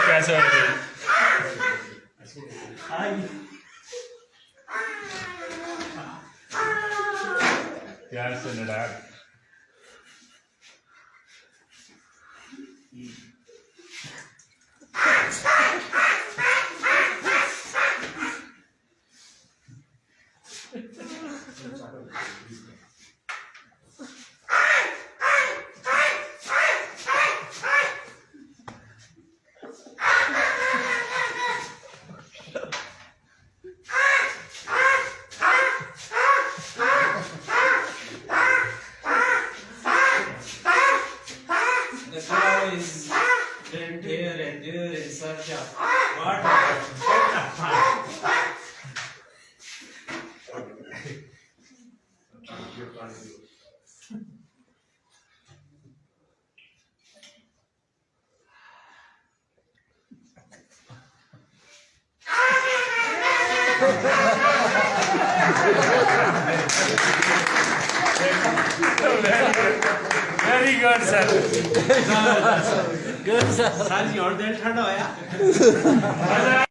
कैसे हो रही प्यार से लड़ा The cow is went here and there in search of water. Very good sir Good sir. Sir, your day ठंडा होया.